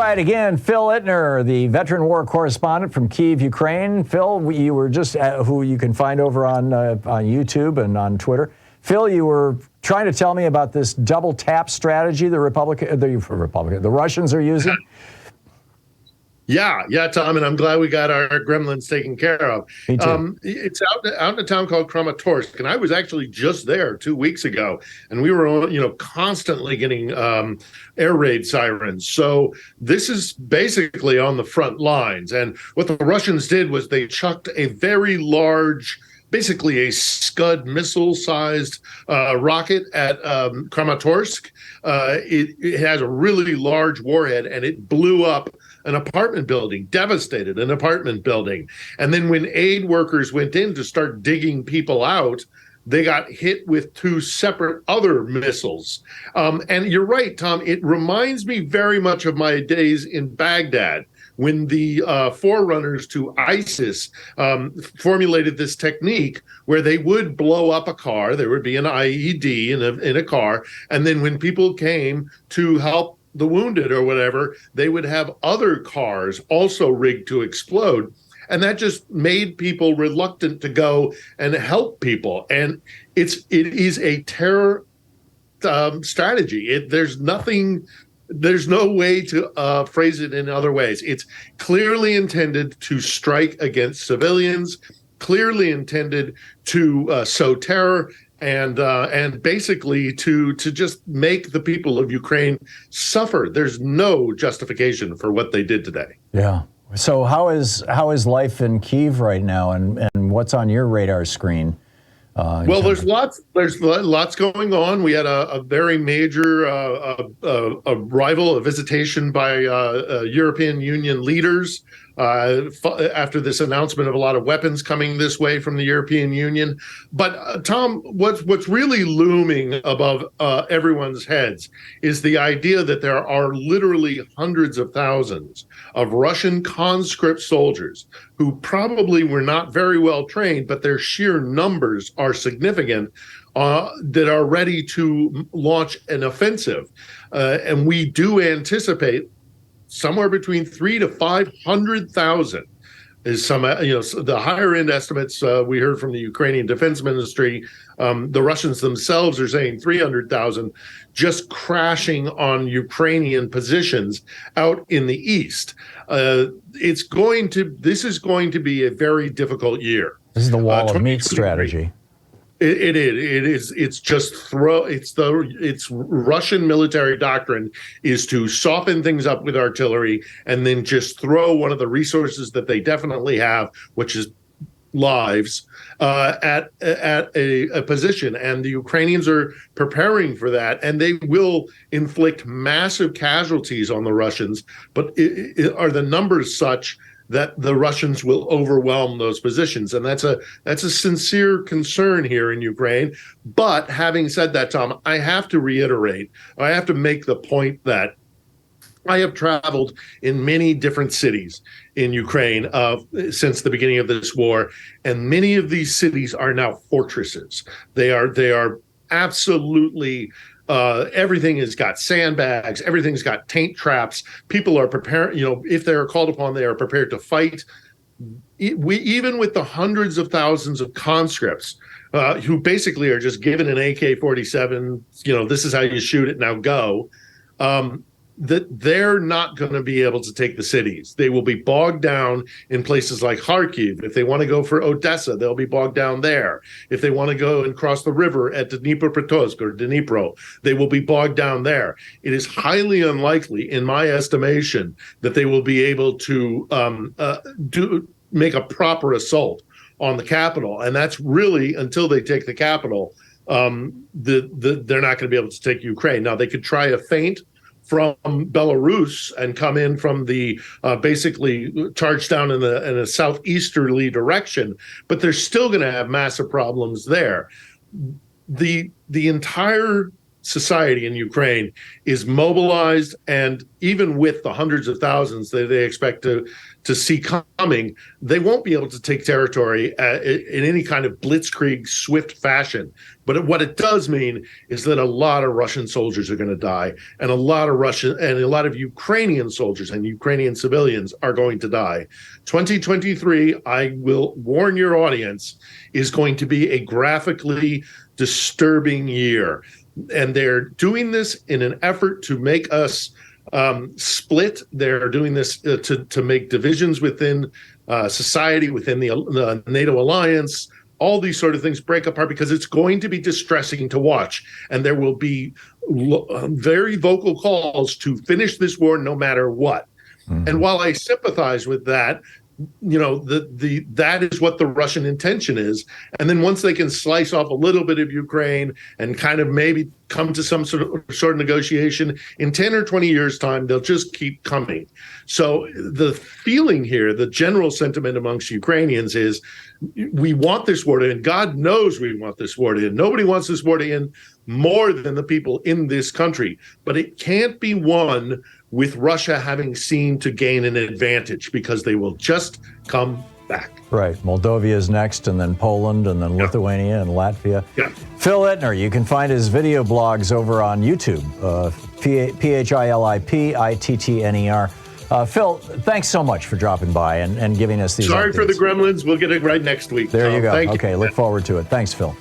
right, again, Phil Ittner, the veteran war correspondent from Kiev, Ukraine. Phil, you were just who you can find over on YouTube and on Twitter. Phil, you were trying to tell me about this double tap strategy the Russians are using. Yeah, Tom, and I'm glad we got our gremlins taken care of. Me too. It's out in a town called Kramatorsk, and I was actually just there 2 weeks ago, and we were, constantly getting air raid sirens. So this is basically on the front lines. And what the Russians did was they chucked a very large, basically a Scud missile-sized rocket at Kramatorsk. It has a really large warhead, and it blew up an apartment building, devastated an apartment building. And then when aid workers went in to start digging people out, they got hit with 2 separate other missiles. And you're right, Tom, it reminds me very much of my days in Baghdad, when the forerunners to ISIS formulated this technique where they would blow up a car. There would be an IED in a car. And then when people came to help the wounded or whatever, they would have other cars also rigged to explode. And that just made people reluctant to go and help people. And it is a terror strategy. There's no way to phrase it in other ways. It's clearly intended to strike against civilians, clearly intended to sow terror, and basically to just make the people of Ukraine suffer. There's no justification for what they did today. Yeah. So how is life in Kiev right now, and what's on your radar screen? Well, there's lots going on. We had a very major arrival, a visitation by European Union leaders after this announcement of a lot of weapons coming this way from the European Union. But Tom, what's really looming above everyone's heads is the idea that there are literally hundreds of thousands of Russian conscript soldiers who probably were not very well trained, but their sheer numbers are significant, that are ready to launch an offensive. And we do anticipate somewhere between 300,000 to 500,000 is some, the higher end estimates we heard from the Ukrainian Defense Ministry. The Russians themselves are saying 300,000 just crashing on Ukrainian positions out in the east. This is going to be a very difficult year. This is the wall of meat strategy. It is. It's Russian military doctrine is to soften things up with artillery and then just throw one of the resources that they definitely have, which is lives, at a position. And the Ukrainians are preparing for that, and they will inflict massive casualties on the Russians. But are the numbers such that the Russians will overwhelm those positions? And that's a sincere concern here in Ukraine. But having said that, Tom, I have to make the point that I have traveled in many different cities in Ukraine since the beginning of this war, and many of these cities are now fortresses. They are absolutely everything has got sandbags, everything's got taint traps. People are prepared, if they are called upon, they are prepared to fight. Even with the hundreds of thousands of conscripts who basically are just given an AK-47, this is how you shoot it, now go, that they're not going to be able to take the cities. They will be bogged down in places like Kharkiv. If they want to go for Odessa, they'll be bogged down there. If they want to go and cross the river at Dnipropetrovsk or Dnipro, they will be bogged down there. It is highly unlikely, in my estimation, that they will be able to make a proper assault on the capital. And that's really, until they take the capital, they're not going to be able to take Ukraine. Now, they could try a feint from Belarus and come in from the basically charge down in a southeasterly direction, but they're still going to have massive problems there. The entire society in Ukraine is mobilized, and even with the hundreds of thousands that they expect to see coming, they won't be able to take territory in any kind of blitzkrieg, swift fashion. But what it does mean is that a lot of Russian soldiers are going to die, and a lot of Ukrainian soldiers and Ukrainian civilians are going to die. 2023, I will warn your audience, is going to be a graphically disturbing year. And they're doing this in an effort to make us split. They're doing this to make divisions within society, within the NATO alliance, all these sort of things break apart, because it's going to be distressing to watch. And there will be very vocal calls to finish this war no matter what. Mm-hmm. And while I sympathize with that, that is what the Russian intention is. And then once they can slice off a little bit of Ukraine and kind of maybe come to some sort of negotiation, in 10 or 20 years' time, they'll just keep coming. So the feeling here, the general sentiment amongst Ukrainians is, we want this war to end. God knows we want this war to end. Nobody wants this war to end more than the people in this country. But it can't be won with Russia having seemed to gain an advantage, because they will just come back. Right. Moldova is next, and then Poland, and then Lithuania and Latvia. Yeah. Phil Ittner, you can find his video blogs over on YouTube, PhilIttner. Phil, thanks so much for dropping by and giving us these Sorry updates. For the gremlins. We'll get it right next week. There you go. Thank you. Okay, look forward to it. Thanks, Phil.